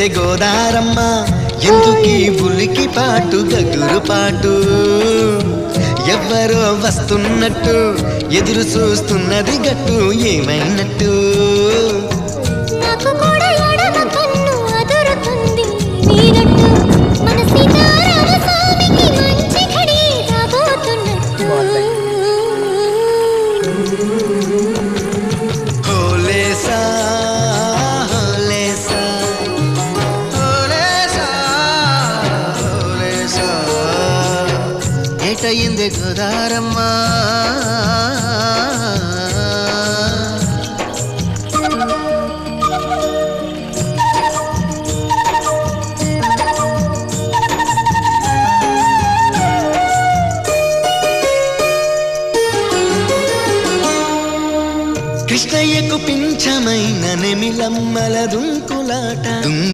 ఎటయిందే గోదారమ్మ ఎందుకీ ఉలికి పాటు గగురు పాటు ఎవ్వరో వస్తున్నట్టు ఎదురు చూస్తున్నది గట్టు ఏమైనట్టు నాకు కూడా ఎడమ కన్ను అదురుతుంది నీనట్టు మన సీతారామ స్వామికి మంచి ఘడి రాబోతున్నట్టు హోలేసా హోలేసా హోలేసా హోలేసా ఎటయిందే గోదారమ్మ కృష్ణయ్యకు పింఛమైన నెమిలమ్మల దుంకులాట